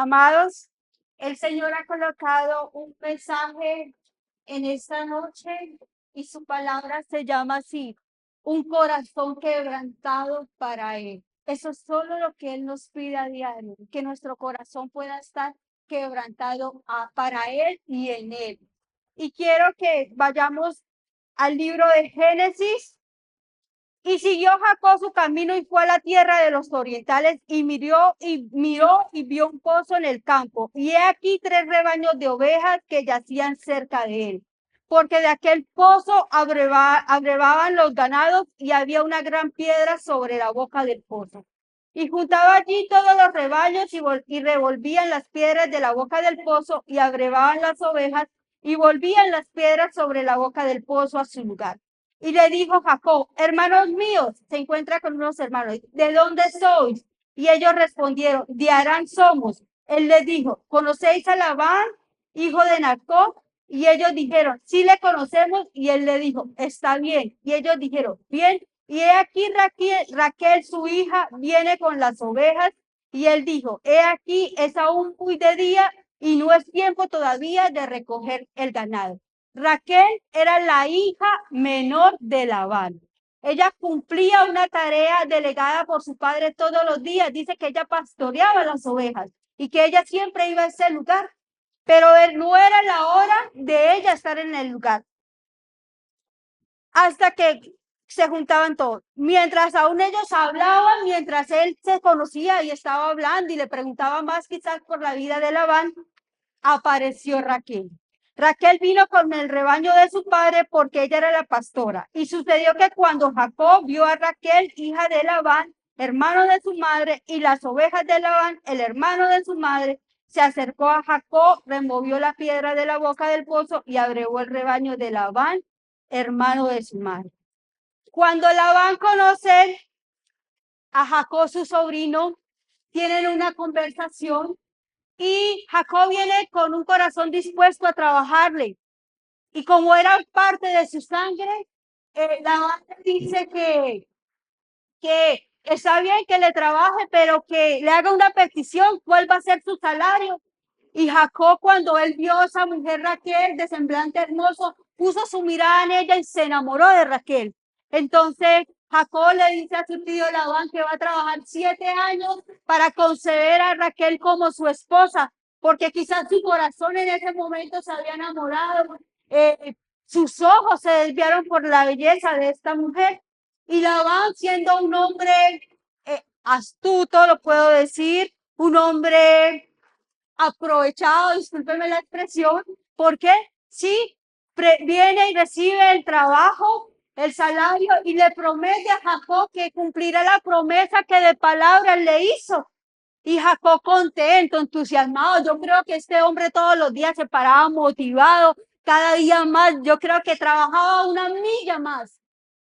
Amados, el Señor ha colocado un mensaje en esta noche y su palabra se llama así, un corazón quebrantado para Él. Eso es solo lo que Él nos pide a diario, que nuestro corazón pueda estar quebrantado para Él y en Él. Y quiero que vayamos al libro de Génesis. Y siguió Jacob su camino y fue a la tierra de los orientales y miró y vio un pozo en el campo. Y he aquí 3 rebaños de ovejas que yacían cerca de él. Porque de aquel pozo abrevaban los ganados y había una gran piedra sobre la boca del pozo. Y juntaba allí todos los rebaños y revolvían las piedras de la boca del pozo y abrevaban las ovejas y volvían las piedras sobre la boca del pozo a su lugar. Y le dijo Jacob, hermanos míos, se encuentra con unos hermanos, ¿de dónde sois? Y ellos respondieron, de Harán somos. Él les dijo, ¿conocéis a Labán, hijo de Jacob? Y ellos dijeron, sí le conocemos. Y él le dijo, está bien. Y ellos dijeron, bien. Y he aquí Raquel, su hija, viene con las ovejas. Y él dijo, he aquí, es aún muy de día y no es tiempo todavía de recoger el ganado. Raquel era la hija menor de Labán. Ella cumplía una tarea delegada por su padre todos los días. Dice que ella pastoreaba las ovejas y que ella siempre iba a ese lugar, pero no era la hora de ella estar en el lugar. Hasta que se juntaban todos. Mientras aún ellos hablaban, mientras él se conocía y estaba hablando y le preguntaba más quizás por la vida de Labán, apareció Raquel. Raquel vino con el rebaño de su padre porque ella era la pastora. Y sucedió que cuando Jacob vio a Raquel, hija de Labán, hermano de su madre, y las ovejas de Labán, el hermano de su madre, se acercó a Jacob, removió la piedra de la boca del pozo y abrevó el rebaño de Labán, hermano de su madre. Cuando Labán conoce a Jacob, su sobrino, tienen una conversación y Jacob viene con un corazón dispuesto a trabajarle. Y como era parte de su sangre, Labán dice que está bien que le trabaje, pero que le haga una petición, cuál va a ser su salario. Y Jacob, cuando él vio a esa mujer Raquel de semblante hermoso, puso su mirada en ella y se enamoró de Raquel. Entonces Jacob le dice a su tío Labán que va a trabajar 7 años para conceder a Raquel como su esposa, porque quizás su corazón en ese momento se había enamorado, sus ojos se desviaron por la belleza de esta mujer. Y Labán, siendo un hombre astuto, lo puedo decir, un hombre aprovechado, discúlpeme la expresión, porque sí, viene y recibe el trabajo, el salario, y le promete a Jacob que cumplirá la promesa que de palabras le hizo. Y Jacob contento, entusiasmado. Yo creo que este hombre todos los días se paraba motivado, cada día más. Yo creo que trabajaba una milla más.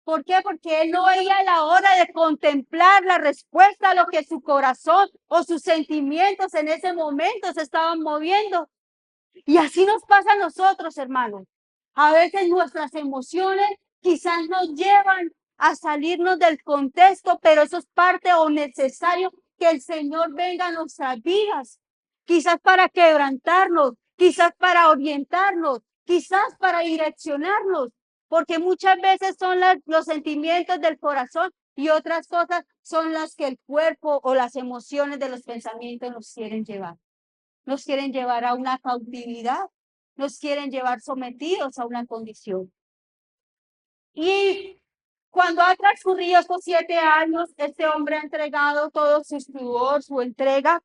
¿Por qué? Porque él no veía la hora de contemplar la respuesta a lo que su corazón o sus sentimientos en ese momento se estaban moviendo. Y así nos pasa a nosotros, hermanos. A veces nuestras emociones quizás nos llevan a salirnos del contexto, pero eso es parte o necesario que el Señor venga a nuestras vidas. Quizás para quebrantarnos, quizás para orientarnos, quizás para direccionarnos, porque muchas veces son los sentimientos del corazón y otras cosas son las que el cuerpo o las emociones de los pensamientos nos quieren llevar. Nos quieren llevar a una cautividad, nos quieren llevar sometidos a una condición. Y cuando ha transcurrido estos 7 años, este hombre ha entregado todo su sudor, su entrega,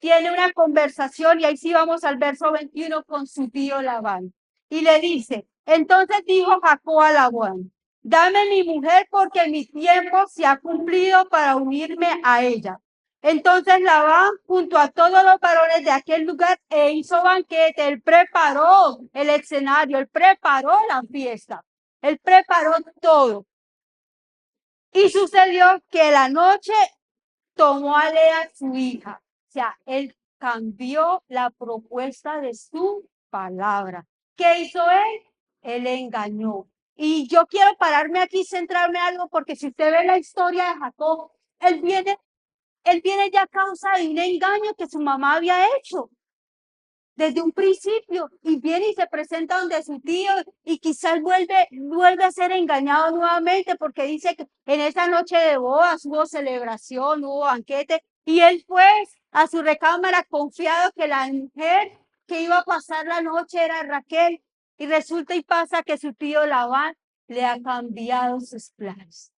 tiene una conversación, y ahí sí vamos al verso 21 con su tío Labán. Y le dice, entonces dijo Jacob a Labán, dame mi mujer porque mi tiempo se ha cumplido para unirme a ella. Entonces Labán, junto a todos los varones de aquel lugar, hizo banquete, él preparó el escenario, él preparó la fiesta, él preparó todo. Y sucedió que la noche tomó a Lea su hija. O sea, él cambió la propuesta de su palabra. ¿Qué hizo él? Él engañó. Y yo quiero pararme aquí y centrarme en algo, porque si usted ve la historia de Jacob, él viene Él viene ya a causa de un engaño que su mamá había hecho desde un principio, y viene y se presenta donde su tío y quizás vuelve a ser engañado nuevamente, porque dice que en esa noche de bodas hubo celebración, hubo banquete, y él fue a su recámara confiado que la mujer que iba a pasar la noche era Raquel, y resulta y pasa que su tío Labán le ha cambiado sus planes.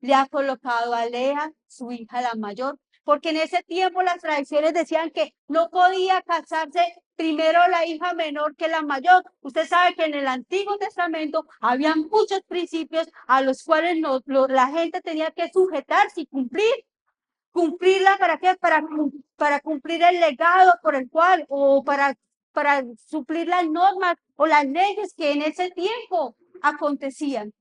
Le ha colocado a Lea, su hija la mayor, porque en ese tiempo las tradiciones decían que no podía casarse primero la hija menor que la mayor. Usted sabe que en el Antiguo Testamento había muchos principios a los cuales la gente tenía que sujetarse y cumplirla. ¿Para qué? Para cumplir el legado por el cual, o para suplir las normas o las leyes que en ese tiempo acontecían.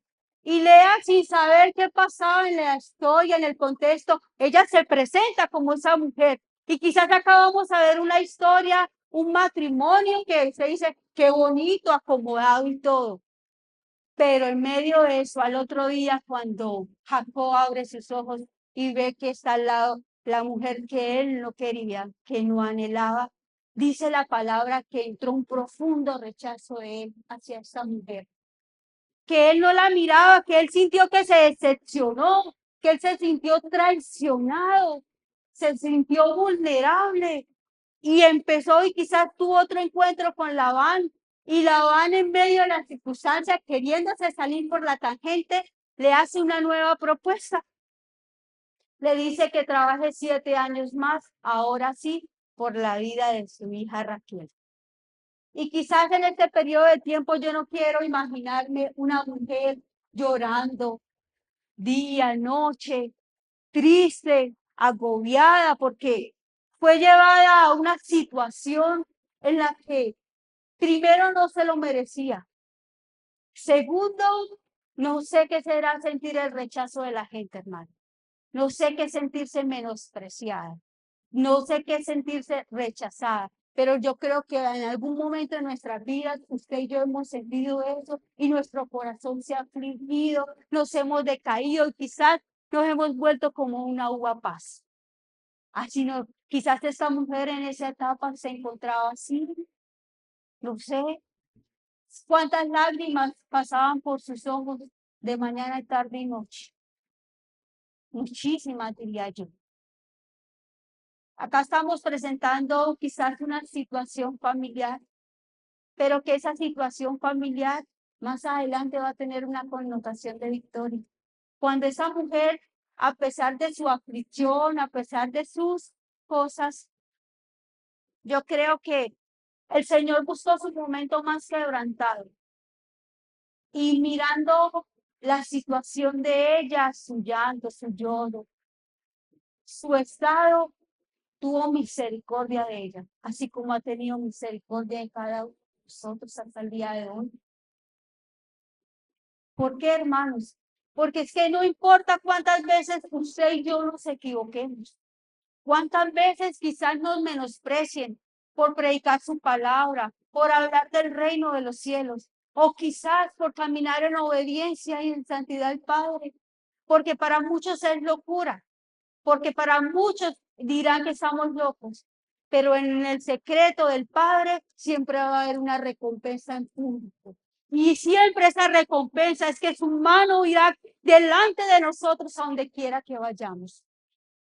Y Lea, sin saber qué pasaba en la historia, en el contexto, ella se presenta como esa mujer. Y quizás acabamos de ver una historia, un matrimonio que se dice, qué bonito, acomodado y todo. Pero en medio de eso, al otro día, cuando Jacob abre sus ojos y ve que está al lado la mujer que él no quería, que no anhelaba, dice la palabra que entró un profundo rechazo de él hacia esa mujer, que él no la miraba, que él sintió que se decepcionó, que él se sintió traicionado, se sintió vulnerable y empezó, y quizás tuvo otro encuentro con Labán, y Labán en medio de las circunstancias, queriéndose salir por la tangente, le hace una nueva propuesta. Le dice que trabaje 7 años más, ahora sí, por la vida de su hija Raquel. Y quizás en este periodo de tiempo yo no quiero imaginarme una mujer llorando día, noche, triste, agobiada, porque fue llevada a una situación en la que primero no se lo merecía. Segundo, no sé qué será sentir el rechazo de la gente, hermano. No sé qué sentirse menospreciada. No sé qué sentirse rechazada, pero yo creo que en algún momento de nuestras vidas usted y yo hemos sentido eso y nuestro corazón se ha afligido, nos hemos decaído y quizás nos hemos vuelto como una uva paz. Así no, quizás esta mujer en esa etapa se encontraba así, no sé cuántas lágrimas pasaban por sus ojos de mañana, tarde y noche. Muchísimas, diría yo. Acá estamos presentando quizás una situación familiar, pero que esa situación familiar más adelante va a tener una connotación de victoria. Cuando esa mujer, a pesar de su aflicción, a pesar de sus cosas, yo creo que el Señor buscó su momento más quebrantado. Y mirando la situación de ella, su llanto, su lloro, su estado, tuvo misericordia de ella, así como ha tenido misericordia de cada uno de nosotros hasta el día de hoy. ¿Por qué, hermanos? Porque es que no importa cuántas veces usted y yo nos equivoquemos, cuántas veces quizás nos menosprecien por predicar su palabra, por hablar del reino de los cielos, o quizás por caminar en obediencia y en santidad al Padre, porque para muchos es locura, porque para muchos dirán que estamos locos, pero en el secreto del Padre siempre va a haber una recompensa en público. Y siempre esa recompensa es que su mano irá delante de nosotros a donde quiera que vayamos.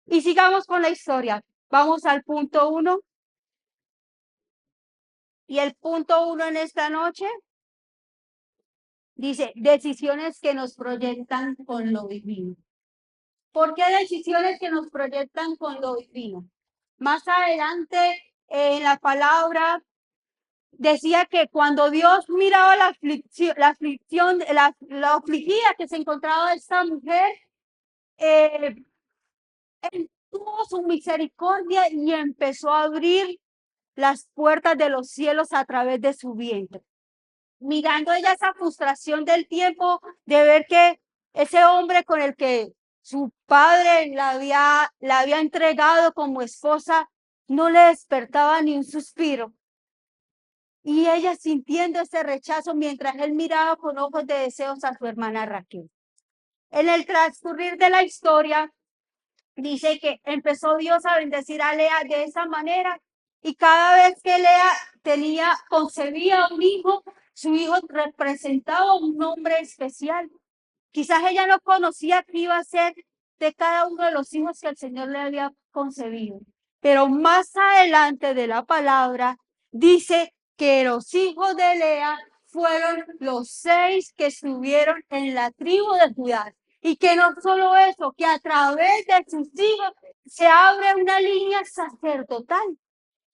Y sigamos con la historia. Vamos al punto 1. Y el punto 1 en esta noche dice, decisiones que nos proyectan con lo divino. ¿Por qué decisiones que nos proyectan con lo divino? Más adelante en la palabra decía que cuando Dios miraba la afligida que se encontraba esta mujer, él tuvo su misericordia y empezó a abrir las puertas de los cielos a través de su vientre. Mirando ella esa frustración del tiempo de ver que ese hombre con el que su padre la había entregado como esposa no le despertaba ni un suspiro. Y ella sintiendo ese rechazo mientras él miraba con ojos de deseos a su hermana Raquel. En el transcurrir de la historia, dice que empezó Dios a bendecir a Lea de esa manera y cada vez que Lea concebía un hijo, su hijo representaba un nombre especial. Quizás ella no conocía qué iba a ser de cada uno de los hijos que el Señor le había concebido, pero más adelante de la palabra dice que los hijos de Lea fueron los 6 que estuvieron en la tribu de Judá. Y que no solo eso, que a través de sus hijos se abre una línea sacerdotal.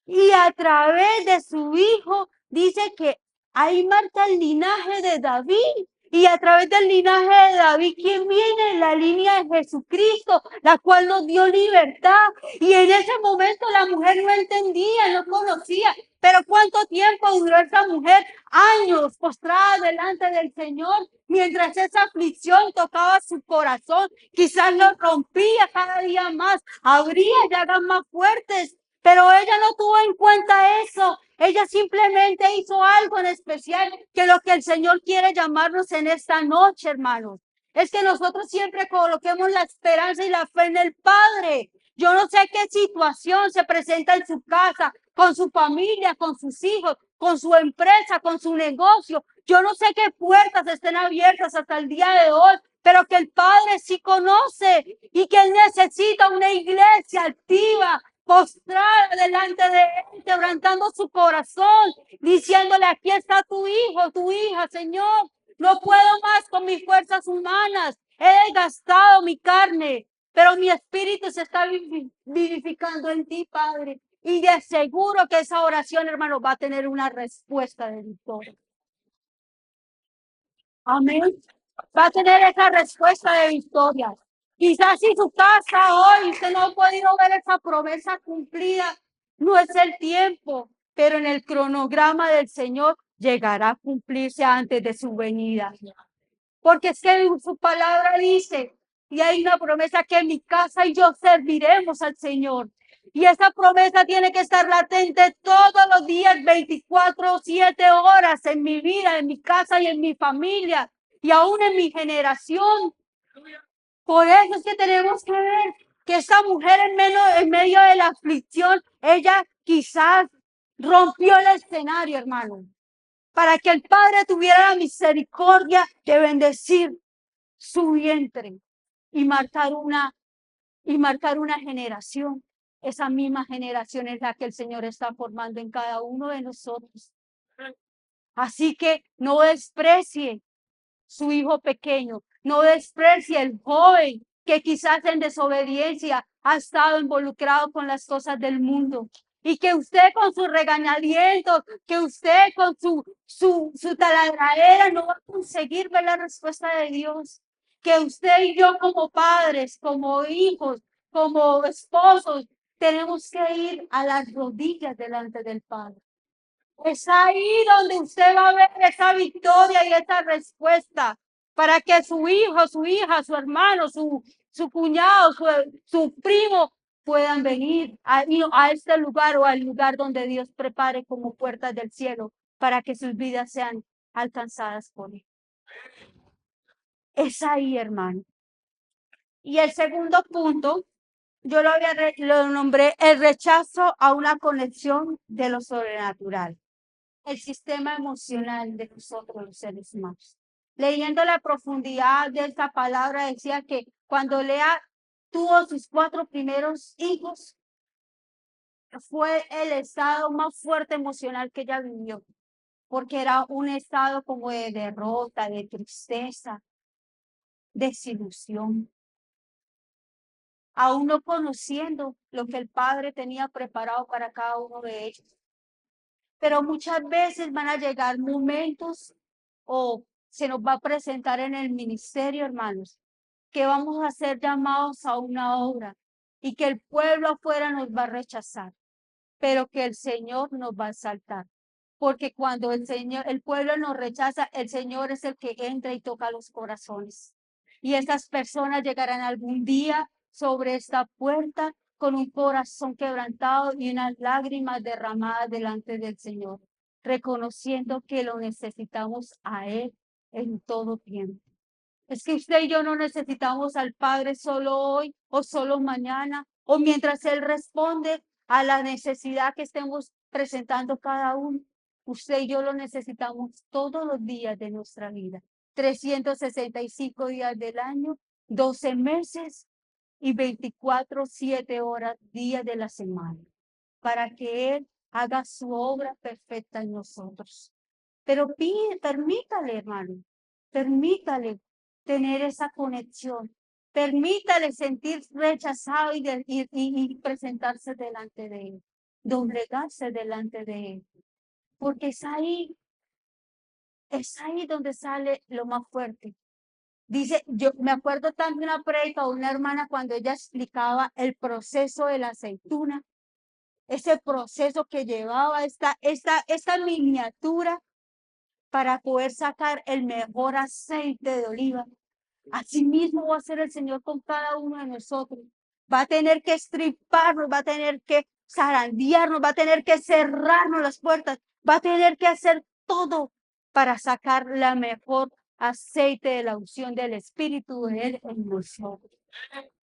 Y a través de su hijo dice que ahí marca el linaje de David. Y a través del linaje de David, ¿quién viene? La línea de Jesucristo, la cual nos dio libertad. Y en ese momento la mujer no entendía, no conocía. Pero ¿cuánto tiempo duró esa mujer? Años postrada delante del Señor, mientras esa aflicción tocaba su corazón. Quizás lo rompía cada día más, abría llagas más fuertes. Pero ella no tuvo en cuenta eso. Ella simplemente hizo algo en especial, que lo que el Señor quiere llamarnos en esta noche, hermanos, es que nosotros siempre coloquemos la esperanza y la fe en el Padre. Yo no sé qué situación se presenta en su casa, con su familia, con sus hijos, con su empresa, con su negocio. Yo no sé qué puertas estén abiertas hasta el día de hoy, pero que el Padre sí conoce y que Él necesita una iglesia activa, postrada delante de Él, quebrantando su corazón, diciéndole: aquí está tu hijo, tu hija, Señor. No puedo más con mis fuerzas humanas. He desgastado mi carne, pero mi espíritu se está vivificando en ti, Padre. Y de seguro que esa oración, hermano, va a tener una respuesta de victoria. Amén. Va a tener esa respuesta de victoria. Quizás si su casa hoy usted no ha podido ver esa promesa cumplida, no es el tiempo, pero en el cronograma del Señor llegará a cumplirse antes de su venida. Porque es que su palabra dice, y hay una promesa, que en mi casa y yo serviremos al Señor. Y esa promesa tiene que estar latente todos los días, 24/7 horas en mi vida, en mi casa y en mi familia, y aún en mi generación. Por eso es que tenemos que ver que esta mujer en medio de la aflicción, ella quizás rompió el escenario, hermano, para que el Padre tuviera la misericordia de bendecir su vientre y marcar una generación. Esa misma generación es la que el Señor está formando en cada uno de nosotros. Así que no desprecie su hijo pequeño, no desprecie el joven que quizás en desobediencia ha estado involucrado con las cosas del mundo. Y que usted con su regañamiento, que usted con su taladradera no va a conseguir ver la respuesta de Dios. Que usted y yo como padres, como hijos, como esposos, tenemos que ir a las rodillas delante del Padre. Es ahí donde usted va a ver esa victoria y esa respuesta para que su hijo, su hija, su hermano, su cuñado, su primo puedan venir a este lugar o al lugar donde Dios prepare como puertas del cielo para que sus vidas sean alcanzadas por Él. Es ahí, hermano. Y el segundo punto, yo lo nombré el rechazo a una conexión de lo sobrenatural. El sistema emocional de nosotros los seres humanos. Leyendo la profundidad de esta palabra, decía que cuando Lea tuvo sus 4 primeros hijos, fue el estado más fuerte emocional que ella vivió, porque era un estado como de derrota, de tristeza, desilusión, aún no conociendo lo que el Padre tenía preparado para cada uno de ellos. Pero muchas veces van a llegar momentos o se nos va a presentar en el ministerio, hermanos, que vamos a ser llamados a una obra y que el pueblo afuera nos va a rechazar, pero que el Señor nos va a exaltar. Porque cuando el pueblo nos rechaza, el Señor es el que entra y toca los corazones. Y estas personas llegarán algún día sobre esta puerta con un corazón quebrantado y unas lágrimas derramadas delante del Señor, reconociendo que lo necesitamos a Él en todo tiempo. Es que usted y yo no necesitamos al Padre solo hoy o solo mañana o mientras Él responde a la necesidad que estemos presentando cada uno. Usted y yo lo necesitamos todos los días de nuestra vida. 365 días del año, 12 meses y 24, 7 horas, días de la semana, para que Él haga su obra perfecta en nosotros. Pero permítale, hermano, permítale tener esa conexión. Permítale sentir rechazado y presentarse delante de Él, doblegarse delante de Él, porque es ahí donde sale lo más fuerte. Dice, yo me acuerdo tanto de una predica de una hermana cuando ella explicaba el proceso de la aceituna, ese proceso que llevaba esta miniatura para poder sacar el mejor aceite de oliva. Así mismo va a ser el Señor con cada uno de nosotros. Va a tener que estriparnos, va a tener que zarandearnos, va a tener que cerrarnos las puertas, va a tener que hacer todo para sacar la mejor aceite de la unción del Espíritu de Él en nosotros.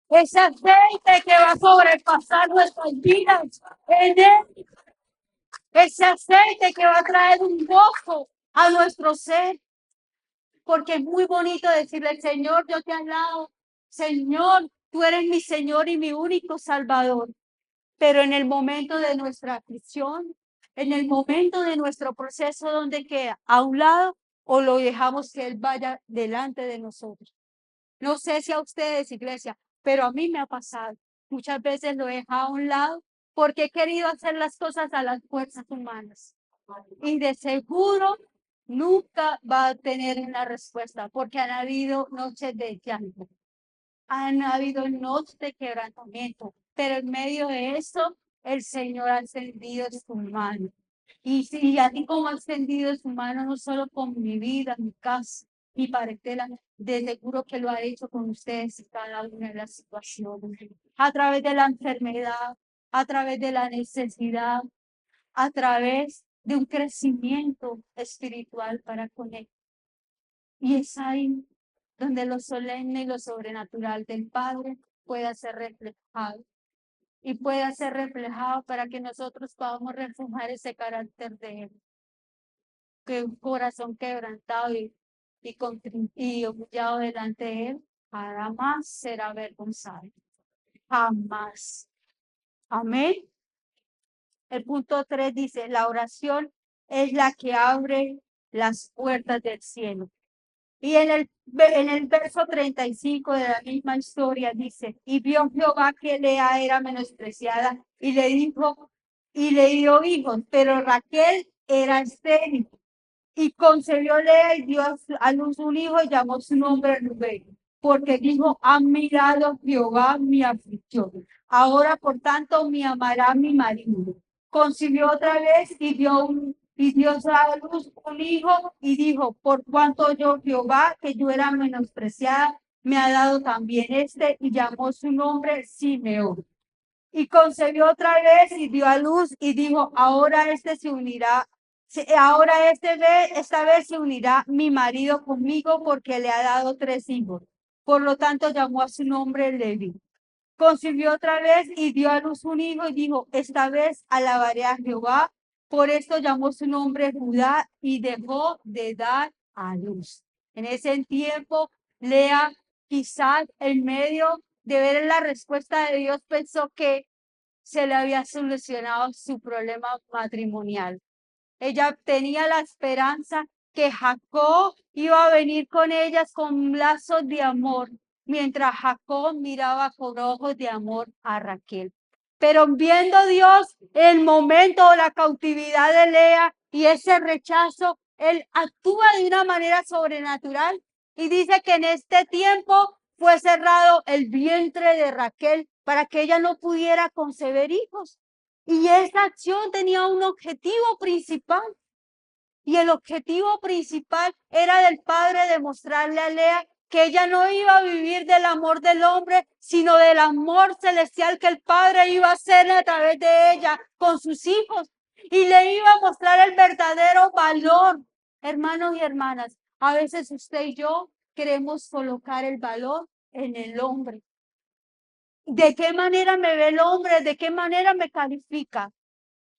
Ese aceite que va a sobrepasar nuestras vidas en Él. Ese aceite que va a traer un gozo a nuestro ser. Porque es muy bonito decirle, Señor, yo te alabo. Señor, tú eres mi Señor y mi único Salvador. Pero en el momento de nuestra aflicción, en el momento de nuestro proceso, donde queda a un lado o lo dejamos que Él vaya delante de nosotros. No sé si a ustedes, iglesia, pero a mí me ha pasado. Muchas veces lo he dejado a un lado porque he querido hacer las cosas a las fuerzas humanas. Y de seguro nunca va a tener una respuesta porque han habido noches de llanto, han habido noches de quebrantamiento, pero en medio de eso el Señor ha extendido su mano. Y así como ha extendido su mano, no solo con mi vida, mi casa, mi parentela, de seguro que lo ha hecho con ustedes y cada una de las situaciones, a través de la enfermedad, a través de la necesidad, a través de un crecimiento espiritual para con Él. Y es ahí donde lo solemne y lo sobrenatural del Padre pueda ser reflejado. Y pueda ser reflejado para que nosotros podamos reflejar ese carácter de Él. Que un corazón quebrantado y humillado delante de Él jamás será avergonzado. Jamás. Amén. El punto 3 dice, la oración es la que abre las puertas del cielo. Y en el verso 35 de la misma historia dice, y vio Jehová que Lea era menospreciada y le dio hijos, pero Raquel era estéril. Y concebió Lea y dio a luz un hijo y llamó su nombre Rubén, porque dijo, ha mirado Jehová mi aflicción. Ahora, por tanto, me amará mi marido. Concibió otra vez y dio a luz un hijo y dijo, por cuanto yo Jehová, que yo era menospreciada, me ha dado también y llamó su nombre Simeón. Y concebió otra vez y dio a luz y dijo, ahora se unirá. Esta vez se unirá mi marido conmigo porque le ha dado 3 hijos. Por lo tanto, llamó a su nombre Levi. Concibió otra vez y dio a luz un hijo y dijo, esta vez alabaré a Jehová. Por esto llamó su nombre Judá y dejó de dar a luz. En ese tiempo, Lea, quizás en medio de ver la respuesta de Dios, pensó que se le había solucionado su problema matrimonial. Ella tenía la esperanza que Jacob iba a venir con ellas con lazos de amor, mientras Jacob miraba con ojos de amor a Raquel. Pero viendo Dios el momento, la cautividad de Lea y ese rechazo, Él actúa de una manera sobrenatural y dice que en este tiempo fue cerrado el vientre de Raquel para que ella no pudiera concebir hijos. Y esa acción tenía un objetivo principal. Y el objetivo principal era del padre demostrarle a Lea que ella no iba a vivir del amor del hombre, sino del amor celestial que el padre iba a hacer a través de ella con sus hijos. Y le iba a mostrar el verdadero valor. Hermanos y hermanas, a veces usted y yo queremos colocar el valor en el hombre. ¿De qué manera me ve el hombre? ¿De qué manera me califica?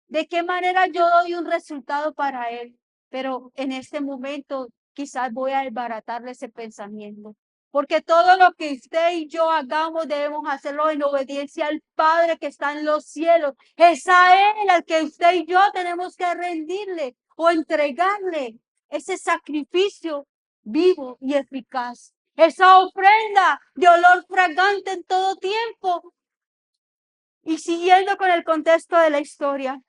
¿De qué manera yo doy un resultado para él? Pero en este momento quizás voy a desbaratarle ese pensamiento. Porque todo lo que usted y yo hagamos debemos hacerlo en obediencia al Padre que está en los cielos. Es a Él al que usted y yo tenemos que rendirle o entregarle ese sacrificio vivo y eficaz. Esa ofrenda de olor fragante en todo tiempo. Y siguiendo con el contexto de la historia,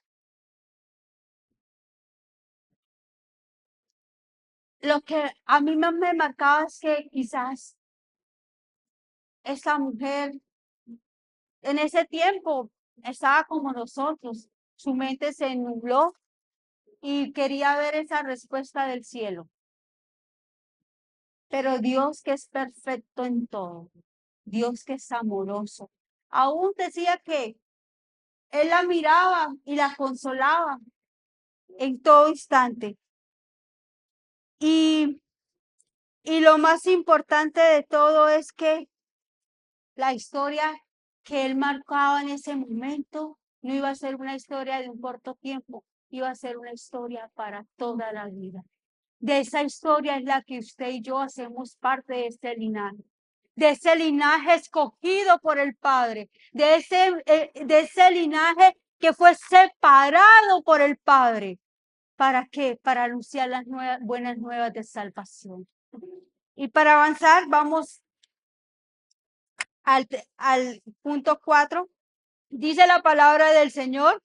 lo que a mí más me marcaba es que quizás esa mujer en ese tiempo estaba como nosotros, su mente se nubló y quería ver esa respuesta del cielo. Pero Dios que es perfecto en todo, Dios que es amoroso, aún decía que Él la miraba y la consolaba en todo instante. Y lo más importante de todo es que la historia que él marcaba en ese momento no iba a ser una historia de un corto tiempo, iba a ser una historia para toda la vida. De esa historia es la que usted y yo hacemos parte de ese linaje escogido por el Padre, de ese linaje que fue separado por el Padre. ¿Para qué? Para anunciar las buenas nuevas de salvación. Y para avanzar, vamos al punto 4. Dice la palabra del Señor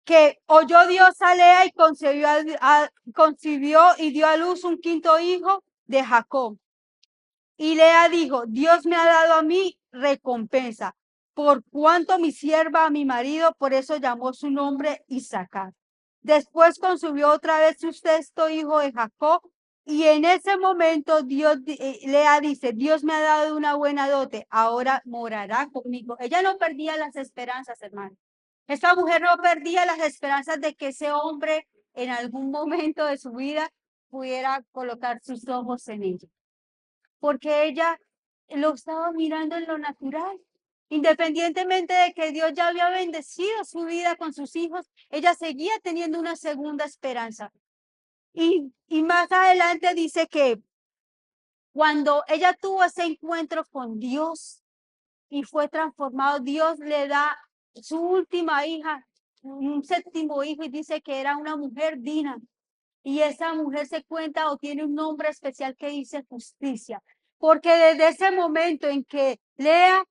que oyó Dios a Lea y concibió y dio a luz un quinto hijo de Jacob. Y Lea dijo, Dios me ha dado a mí recompensa, por cuanto mi sierva a mi marido, por eso llamó su nombre Isaacar. Después concibió otra vez su sexto hijo de Jacob, y en ese momento Lea dice, Dios me ha dado una buena dote, ahora morará conmigo. Ella no perdía las esperanzas, hermano. Esta mujer no perdía las esperanzas de que ese hombre en algún momento de su vida pudiera colocar sus ojos en ella, porque ella lo estaba mirando en lo natural. Independientemente de que Dios ya había bendecido su vida con sus hijos, ella seguía teniendo una segunda esperanza. Y más adelante dice que cuando ella tuvo ese encuentro con Dios y fue transformado, Dios le da su última hija, un séptimo hijo, y dice que era una mujer Dina. Y esa mujer se cuenta o tiene un nombre especial que dice justicia. Porque desde ese momento en que Lea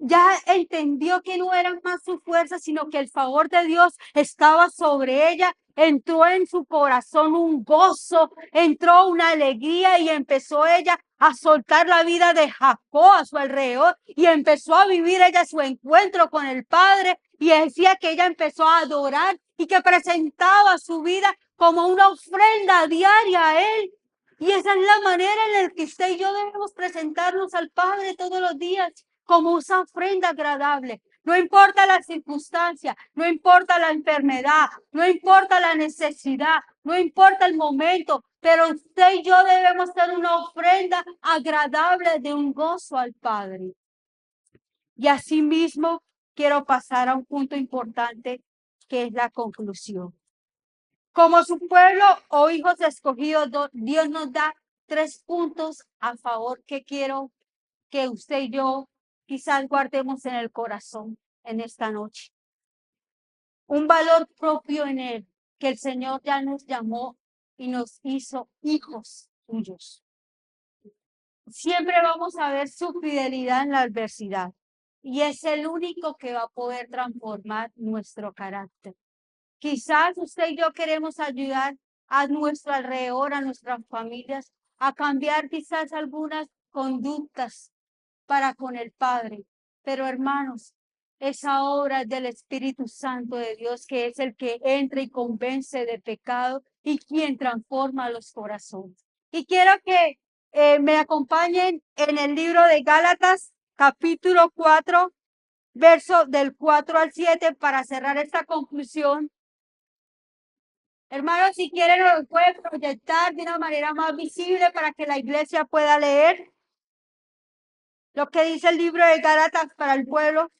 ya entendió que no eran más su fuerza, sino que el favor de Dios estaba sobre ella, entró en su corazón un gozo, entró una alegría y empezó ella a soltar la vida de Jacob a su alrededor y empezó a vivir ella su encuentro con el Padre, y decía que ella empezó a adorar y que presentaba su vida como una ofrenda diaria a Él. Y esa es la manera en la que usted y yo debemos presentarnos al Padre todos los días, como esa ofrenda agradable. No importa la circunstancia, no importa la enfermedad, no importa la necesidad, no importa el momento, pero usted y yo debemos ser una ofrenda agradable de un gozo al Padre. Y asimismo, quiero pasar a un punto importante, que es la conclusión. Como su pueblo o hijos escogidos, Dios nos da 3 puntos a favor que quiero que usted y yo quizás guardemos en el corazón en esta noche. Un valor propio en Él, que el Señor ya nos llamó y nos hizo hijos suyos. Siempre vamos a ver su fidelidad en la adversidad, y es el único que va a poder transformar nuestro carácter. Quizás usted y yo queremos ayudar a nuestro alrededor, a nuestras familias, a cambiar quizás algunas conductas para con el Padre. Pero hermanos, esa obra es del Espíritu Santo de Dios, que es el que entra y convence de pecado y quien transforma los corazones. Y quiero que me acompañen en el libro de Gálatas, capítulo 4, verso del 4 al 7, para cerrar esta conclusión. Hermanos, si quieren lo pueden proyectar de una manera más visible para que la iglesia pueda leer lo que dice el libro de Gálatas para el pueblo.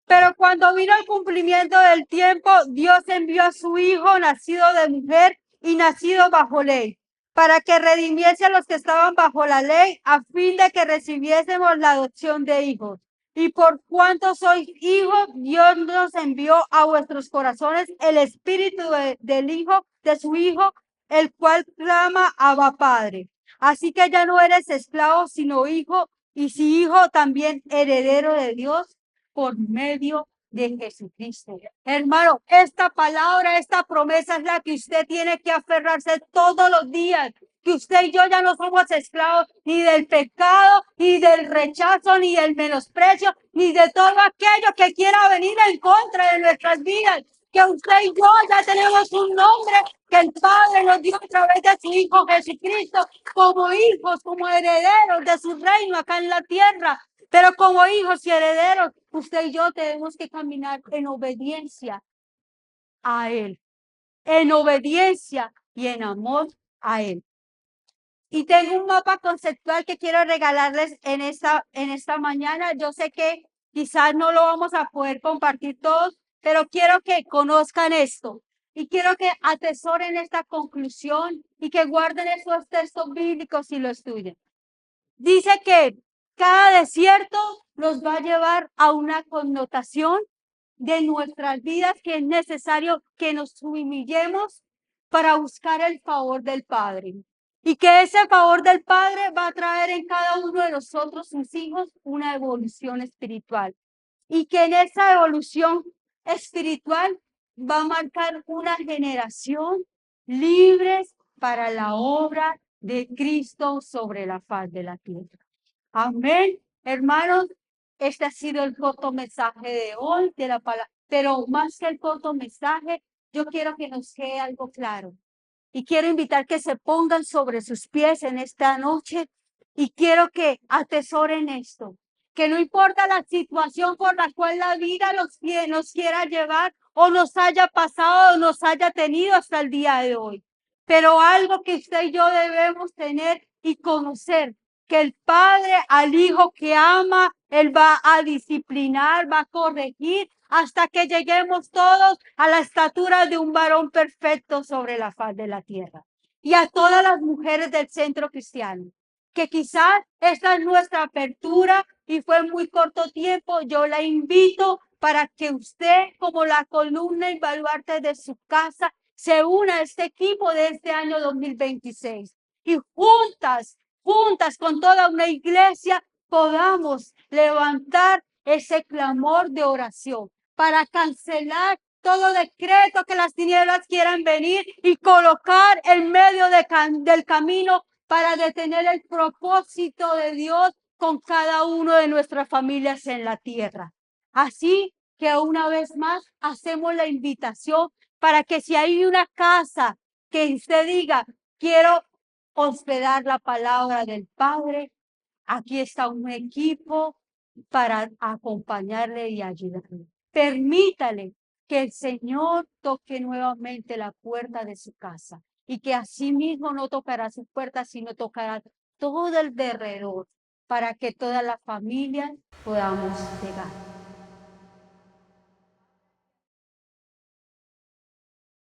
Pero cuando vino el cumplimiento del tiempo, Dios envió a su Hijo, nacido de mujer y nacido bajo ley, para que redimiese a los que estaban bajo la ley, a fin de que recibiésemos la adopción de hijos. Y por cuanto sois hijos, Dios nos envió a vuestros corazones el espíritu del Hijo, de su Hijo, el cual clama Abba Padre. Así que ya no eres esclavo, sino hijo, y si hijo, también heredero de Dios por medio de Jesucristo. Hermano, esta palabra, esta promesa es la que usted tiene que aferrarse todos los días. Que usted y yo ya no somos esclavos ni del pecado, ni del rechazo, ni del menosprecio, ni de todo aquello que quiera venir en contra de nuestras vidas. Que usted y yo ya tenemos un nombre que el Padre nos dio a través de su Hijo Jesucristo, como hijos, como herederos de su reino acá en la tierra. Pero como hijos y herederos, usted y yo tenemos que caminar en obediencia a Él, en obediencia y en amor a Él. Y tengo un mapa conceptual que quiero regalarles en esta mañana. Yo sé que quizás no lo vamos a poder compartir todos, pero quiero que conozcan esto y quiero que atesoren esta conclusión y que guarden esos textos bíblicos y lo estudien. Dice que cada desierto nos va a llevar a una connotación de nuestras vidas que es necesario que nos humillemos para buscar el favor del Padre. Y que ese favor del Padre va a traer en cada uno de nosotros, sus hijos, una evolución espiritual. Y que en esa evolución espiritual va a marcar una generación libres para la obra de Cristo sobre la faz de la tierra. Amén. Hermanos, este ha sido el corto mensaje de hoy de la palabra. Pero más que el corto mensaje, yo quiero que nos quede algo claro. Y quiero invitar que se pongan sobre sus pies en esta noche. Y quiero que atesoren esto. Que no importa la situación por la cual la vida nos quiera llevar o nos haya pasado o nos haya tenido hasta el día de hoy. Pero algo que usted y yo debemos tener y conocer, que el Padre al Hijo que ama, Él va a disciplinar, va a corregir hasta que lleguemos todos a la estatura de un varón perfecto sobre la faz de la tierra. Y a todas las mujeres del centro cristiano, que quizás esta es nuestra apertura y fue muy corto tiempo, yo la invito para que usted, como la columna y baluarte de su casa, se una a este equipo de este año 2026 y juntas con toda una iglesia podamos levantar ese clamor de oración para cancelar todo decreto que las tinieblas quieran venir y colocar en medio del camino para detener el propósito de Dios con cada uno de nuestras familias en la tierra. Así que una vez más hacemos la invitación para que si hay una casa que usted diga, quiero hospedar la palabra del Padre, aquí está un equipo para acompañarle y ayudarle. Permítale que el Señor toque nuevamente la puerta de su casa y que así mismo no tocará su puerta, sino tocará todo el derredor para que toda la familia podamos llegar.